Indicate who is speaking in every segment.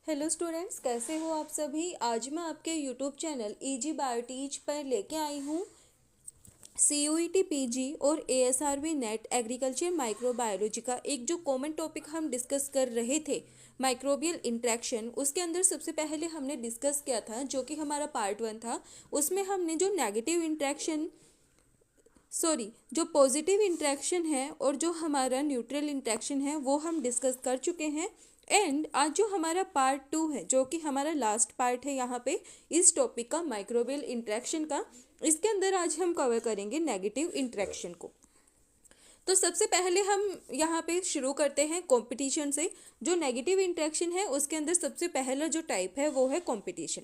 Speaker 1: Hello students, कैसे हो आप सभी। आज मैं आपके यूट्यूब चैनल इजी बायोटीज पर लेके आई हूँ CUET PG और ASRB नेट एग्रीकल्चर माइक्रोबायोलॉजी का एक जो कॉमन टॉपिक हम डिस्कस कर रहे थे, माइक्रोबियल इंट्रैक्शन। उसके अंदर सबसे पहले हमने डिस्कस किया था, जो कि हमारा पार्ट 1 था। उसमें हमने जो नेगेटिव इंट्रैक्शन जो पॉजिटिव इंट्रैक्शन है और जो हमारा न्यूट्रल इंट्रैक्शन है वो हम डिस्कस कर चुके हैं। एंड आज जो हमारा पार्ट 2 है, जो कि हमारा लास्ट पार्ट है यहाँ पे इस टॉपिक का, माइक्रोबियल इंट्रैक्शन का, इसके अंदर आज हम कवर करेंगे नेगेटिव इंट्रैक्शन को। तो सबसे पहले हम यहाँ पे शुरू करते हैं कंपटीशन से। जो नेगेटिव इंट्रैक्शन है उसके अंदर सबसे पहला जो टाइप है वो है कंपटीशन।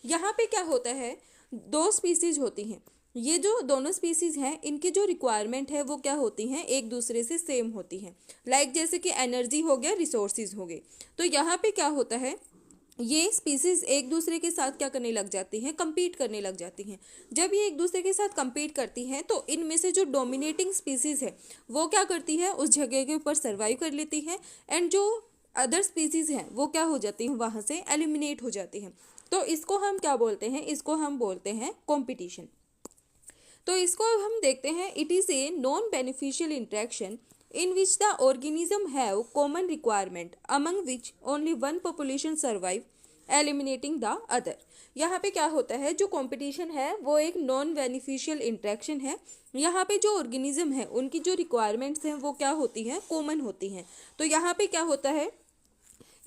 Speaker 1: यहाँ पे क्या होता है, दो स्पीसीज होती हैं। ये जो दोनों स्पीसीज हैं इनकी जो रिक्वायरमेंट है वो क्या होती हैं, एक दूसरे से सेम होती हैं। लाइक जैसे कि एनर्जी हो गया, रिसोर्सेज हो गए। तो यहाँ पे क्या होता है, ये स्पीसीज एक दूसरे के साथ क्या करने लग जाती हैं, compete करने लग जाती हैं। जब ये एक दूसरे के साथ compete करती हैं तो इनमें से जो डोमिनेटिंग स्पीसीज है वो क्या करती है, उस जगह के ऊपर सर्वाइव कर लेती है। एंड जो अदर स्पीसीज हैं वो क्या हो जाती हैं, वहाँ से एलिमिनेट हो जाती हैं। तो इसको हम क्या बोलते हैं, इसको हम बोलते हैं कॉम्पिटिशन। तो इसको अब हम देखते हैं। It is a non beneficial interaction in which the organism have common requirement among which only one population survive eliminating the other। यहाँ पे क्या होता है, जो कंपटीशन है वो एक नॉन बेनिफिशियल इंट्रैक्शन है। यहाँ पे जो ऑर्गेनिज्म है उनकी जो रिक्वायरमेंट्स हैं वो क्या होती हैं, कॉमन होती हैं। तो यहाँ पे क्या होता है,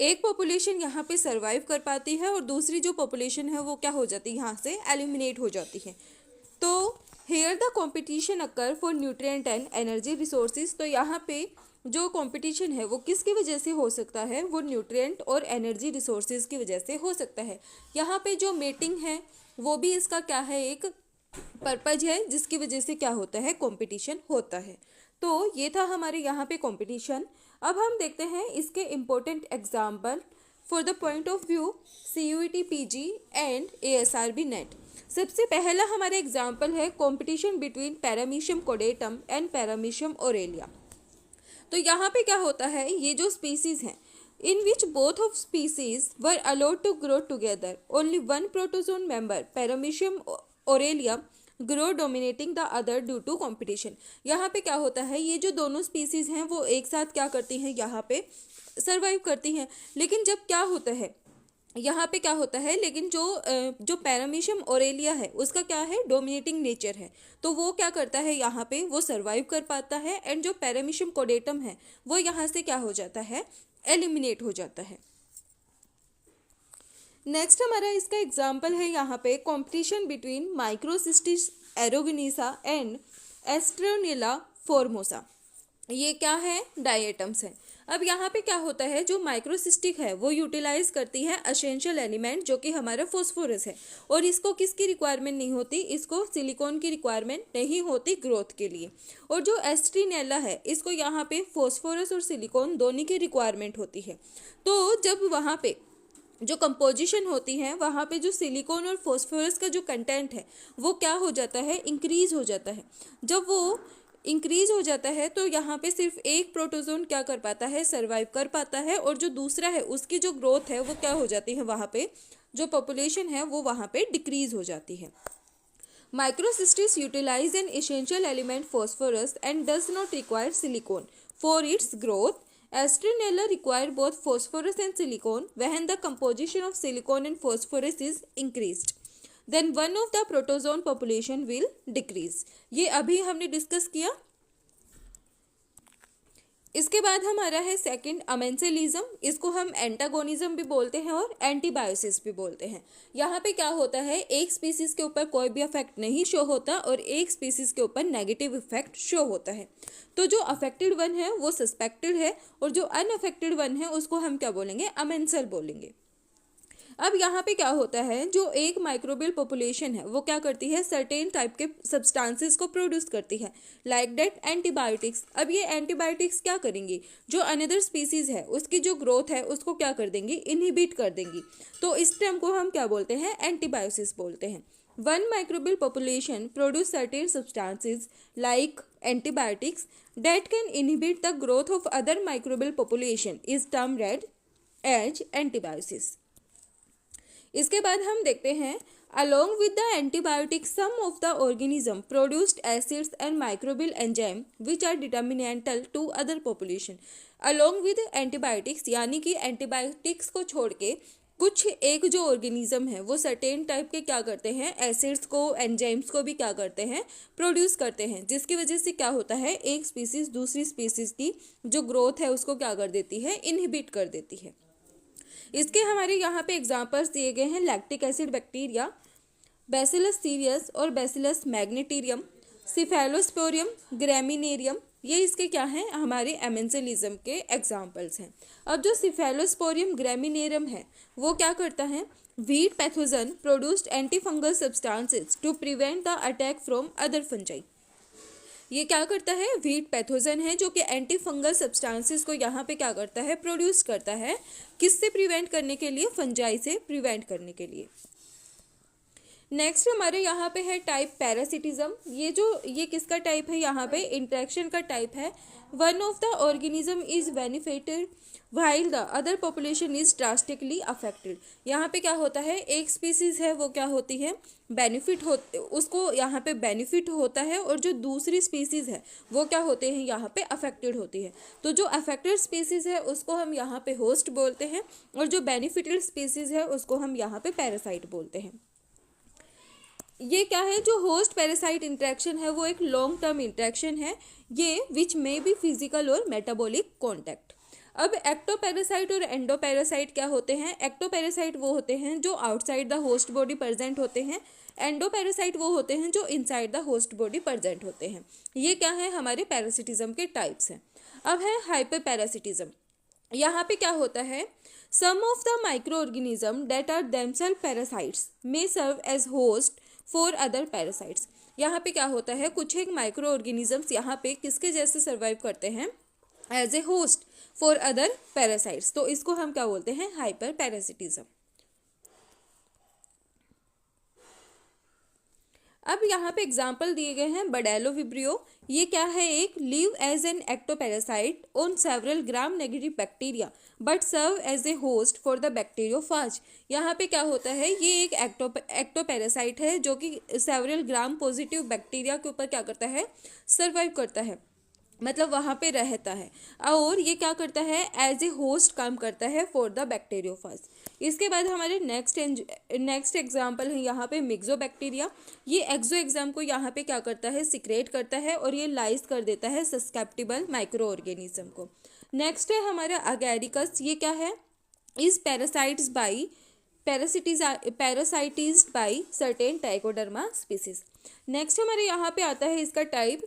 Speaker 1: एक पॉपुलेशन यहाँ पे सर्वाइव कर पाती है और दूसरी जो पॉपुलेशन है वो क्या हो जाती है, यहाँ से एलिमिनेट हो जाती है। तो here the competition occur for nutrient and energy resources. तो यहाँ पे जो कंपटीशन है वो किसकी वजह से हो सकता है, वो न्यूट्रिएंट और एनर्जी रिसोर्सेज की वजह से हो सकता है। यहाँ पे जो मेटिंग है वो भी इसका क्या है, एक पर्पज है जिसकी वजह से क्या होता है, कंपटीशन होता है। तो ये था हमारे यहाँ पे कंपटीशन। अब हम देखते हैं इसके important example for the point of view CUET PG and ASRB NET. सबसे पहला हमारा एग्जाम्पल है competition between paramecium caudatum and paramecium aurelia. तो यहाँ पे क्या होता है, ये जो स्पीसीज हैं in which both of species were allowed to grow together, only one protozoan member paramecium aurelia grow dominating the other due to competition. यहाँ पे क्या होता है, ये जो दोनों स्पीसीज हैं वो एक साथ क्या करती हैं, यहाँ पे सर्वाइव करती हैं। लेकिन जब क्या होता है, यहाँ पे क्या होता है, लेकिन जो पैरामीशियम ओरेलिया है उसका क्या है, डोमिनेटिंग नेचर है। तो वो क्या करता है, यहाँ पे वो सर्वाइव कर पाता है। एंड जो पैरामीशियम कोडेटम है वो यहाँ से क्या हो जाता है, एलिमिनेट हो जाता है। नेक्स्ट हमारा इसका एग्जाम्पल है यहाँ पे competition between Microcystis aeruginosa and Asterionella formosa. ये क्या है, डायटम्स है। अब यहाँ पे क्या होता है, जो माइक्रोसिस्टिक है वो यूटिलाइज करती है एसेंशियल एलिमेंट जो कि हमारा फॉस्फोरस है। और इसको किसकी रिक्वायरमेंट नहीं होती, इसको सिलिकॉन की रिक्वायरमेंट नहीं होती ग्रोथ के लिए। और जो एस्ट्रीनेला है इसको यहाँ पे फॉस्फोरस और सिलिकॉन दोनों की रिक्वायरमेंट होती है। तो जब वहाँ पे जो कंपोजिशन होती है वहाँ पे जो सिलिकॉन और फॉस्फोरस का जो कंटेंट है वो क्या हो जाता है, इंक्रीज हो जाता है। जब वो इंक्रीज हो जाता है तो यहाँ पे सिर्फ एक प्रोटोजोन क्या कर पाता है, सर्वाइव कर पाता है। और जो दूसरा है उसकी जो ग्रोथ है वो क्या हो जाती है, वहाँ पे जो पॉपुलेशन है वो वहाँ पे डिक्रीज हो जाती है। Microcystis utilise an essential element phosphorus and does not require silicon for its growth. Astronella require both phosphorus and silicon when the composition of silicon and phosphorus is increased. Then one of the protozoan population will decrease. ये अभी हमने discuss किया। इसके बाद हमारा है second अमेंसेलिज्म। इसको हम एंटागोनिज्म भी बोलते हैं और एंटीबायोसिस भी बोलते हैं। यहाँ पे क्या होता है, एक स्पीसीज के ऊपर कोई भी इफेक्ट नहीं शो होता और एक स्पीसीज के ऊपर नेगेटिव इफेक्ट शो होता है। तो जो अफेक्टेड वन है वो सस्पेक्टेड है और जो अनअफेक्टेड वन है उसको हम क्या बोलेंगे, अमेंसल बोलेंगे। अब यहाँ पे क्या होता है, जो एक माइक्रोबियल पॉपुलेशन है वो क्या करती है, सर्टेन टाइप के सब्सटेंसेस को प्रोड्यूस करती है, लाइक दैट एंटीबायोटिक्स। अब ये एंटीबायोटिक्स क्या करेंगी, जो अनदर स्पीसीज है उसकी जो ग्रोथ है उसको क्या कर देंगी, इनहिबिट कर देंगी। तो इस टर्म को हम क्या बोलते हैं, एंटीबायोसिस बोलते हैं। One microbial population produce certain substances like antibiotics that can inhibit the growth of other microbial population is termed as antibiosis। इसके बाद हम देखते हैं along with the antibiotics some of the organism produced acids and microbial enzyme which are detrimental to other population। along with antibiotics यानी कि antibiotics को छोड़ के कुछ एक जो ऑर्गेनिज्म है वो सर्टेन टाइप के क्या करते हैं, एसिड्स को, एंजाइम्स को भी क्या करते हैं, प्रोड्यूस करते हैं, जिसकी वजह से क्या होता है, एक स्पीसीज दूसरी स्पीसीज की जो ग्रोथ है उसको क्या कर देती है, इनहिबिट कर देती है। इसके हमारे यहाँ पे एग्जांपल्स दिए गए हैं lactic acid bacteria, bacillus serious और बैसिलस मैग्नेटिरियम, सिफेलोस्पोरियम, ग्रामिनेरियम, ये इसके क्या हैं, हमारे एमेंसिलिज्म के एग्जांपल्स हैं। अब जो सिफेलोस्पोरियम ग्रामिनेरियम है वो क्या करता है, wheat pathogen produced antifungal substances to prevent the attack from other fungi. ये क्या करता है, वीट पैथोजन है जो कि एंटी फंगल सब्सटेंसेस को यहाँ पे क्या करता है, प्रोड्यूस करता है, किससे प्रिवेंट करने के लिए, फंजाई से प्रिवेंट करने के लिए। नेक्स्ट हमारे यहाँ पे है टाइप पैरासिटिज्म। ये किसका टाइप है, यहाँ पे इंट्रैक्शन का टाइप है। One of the organism is benefited while the other population is drastically affected. यहाँ पे क्या होता है, एक स्पीसीज है वो क्या होती है, उसको यहाँ पे बेनिफिट होता है और जो दूसरी स्पीसीज है वो क्या होते हैं, यहाँ पे अफेक्टेड होती है। तो जो अफेक्टेड स्पीसीज है उसको हम यहाँ पे होस्ट बोलते हैं और जो बेनिफिटेड स्पीसीज है उसको हम यहाँ पे पैरासाइट बोलते हैं। ये क्या है, जो होस्ट पैरासाइट इंटरेक्शन है वो एक लॉन्ग टर्म इंटरेक्शन है, ये विच में बी फिजिकल और मेटाबॉलिक कॉन्टैक्ट। अब एक्टोपैरासाइट और एंडोपैरासाइट क्या होते हैं, एक्टोपैरासाइट वो होते हैं जो outside the host body present होते हैं, एंडोपैरासाइट वो होते हैं जो inside the host body present होते हैं। ये क्या है, हमारे पैरासिटिज्म के टाइप्स हैं। अब है हाइपर पैरासिटिज्म। यहाँ पे क्या होता है, some of the micro organism that are themselves parasites may serve as host for other parasites. यहाँ पे क्या होता है, कुछ एक माइक्रो ऑर्गेनिजम्स यहाँ पे किसके जैसे सर्वाइव करते हैं, as a host for other parasites. तो इसको हम क्या बोलते हैं, हाइपर पैरासिटिज्म। अब यहाँ पे एग्जाम्पल दिए गए हैं बडेलो विब्रियो। ये क्या है, एक live as an ectoparasite on several Gram negative bacteria but serve as a host for the bacteriophage. यहाँ पे क्या होता है, ये एक एक्टोपैरासाइट है जो कि सेवरल ग्राम पॉजिटिव बैक्टीरिया के ऊपर क्या करता है, सर्वाइव करता है, मतलब वहाँ पे रहता है और ये क्या करता है, एज ए होस्ट काम करता है फॉर द बैक्टीरियोफाज। इसके बाद हमारे नेक्स्ट एग्जाम्पल है यहाँ पे मिक्सोबैक्टीरिया। ये एक्सो एग्जाम को यहाँ पे क्या करता है, सिक्रेट करता है और ये लाइज कर देता है सस्केप्टिबल माइक्रो ऑर्गेनिज्म को। नेक्स्ट है हमारा अगैरिकस। ये क्या है, is parasitized by certain Trichoderma species. Next हमारे यहाँ पे आता है इसका टाइप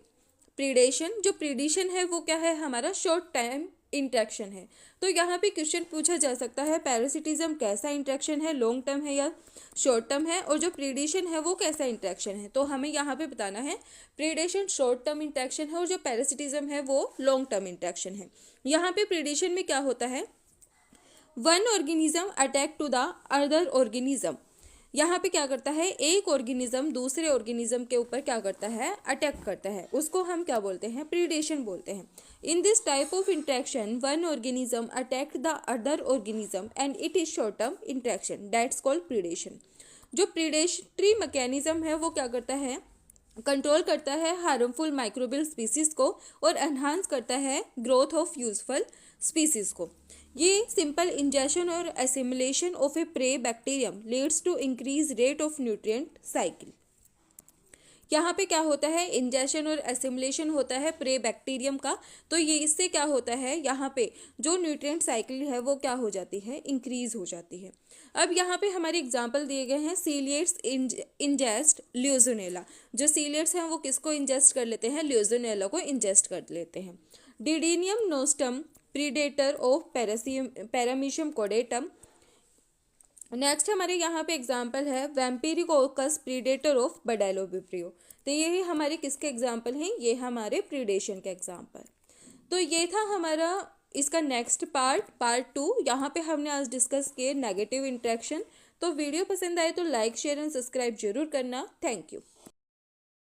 Speaker 1: प्रीडेशन। जो प्रीडेशन है वो क्या है, हमारा शॉर्ट टाइम इंट्रैक्शन है। तो यहाँ पे क्वेश्चन पूछा जा सकता है पैरासिटिज्म कैसा इंट्रैक्शन है, लॉन्ग टर्म है या शॉर्ट टर्म है, और जो प्रीडेशन है वो कैसा इंट्रैक्शन है। तो हमें यहाँ पे बताना है प्रीडेशन शॉर्ट टर्म इंट्रैक्शन है और जो पैरासिटिज्म है वो लॉन्ग टर्म इंट्रैक्शन है। यहाँ पे प्रीडेशन में क्या होता है, one organism attack to the other organism. यहाँ पे क्या करता है, एक ऑर्गेनिज्म दूसरे ऑर्गेनिज्म के ऊपर क्या करता है, अटैक करता है, उसको हम क्या बोलते हैं, प्रीडेशन बोलते हैं। In this type of interaction one organism attack the other organism and it is short term interaction, that's called predation. जो प्रीडेटरी मैकेनिज्म है वो क्या करता है, कंट्रोल करता है हार्मफुल माइक्रोबियल स्पीसीज को और एनहांस करता है ग्रोथ ऑफ यूजफुल स्पीसीज को। ये सिंपल इंजेक्शन और assimilation of a prey bacterium leads to increase rate of nutrient cycle. यहाँ पे क्या होता है, इंजेक्शन और एसिमुलेशन होता है प्रे बैक्टीरियम का, तो ये इससे क्या होता है, यहाँ पे जो न्यूट्रिएंट साइकिल है वो क्या हो जाती है, इंक्रीज हो जाती है। अब यहाँ पे हमारे एग्जाम्पल दिए गए हैं, सीलिएट्स इंजेस्ट ल्यूजोनेला। जो सीलिएट्स हैं वो किसको इंजेस्ट कर लेते हैं, ल्यूजोनेला को इंजेस्ट कर लेते हैं। डिडेनियम नोस्टम प्रीडेटर ऑफ पैरामीशियम कोडेटम। नेक्स्ट हमारे यहाँ पे एग्जाम्पल है वैम्पीरिकोकस प्रीडेटर ऑफ बडेलो विब्रियो। तो ये हमारे किसके एग्जाम्पल हैं, ये हमारे प्रीडेशन के एग्जाम्पल। तो ये था हमारा इसका नेक्स्ट पार्ट 2। यहाँ पे हमने आज डिस्कस किए नेगेटिव इंट्रैक्शन। तो वीडियो पसंद आए तो लाइक शेयर एंड सब्सक्राइब जरूर करना। Thank you.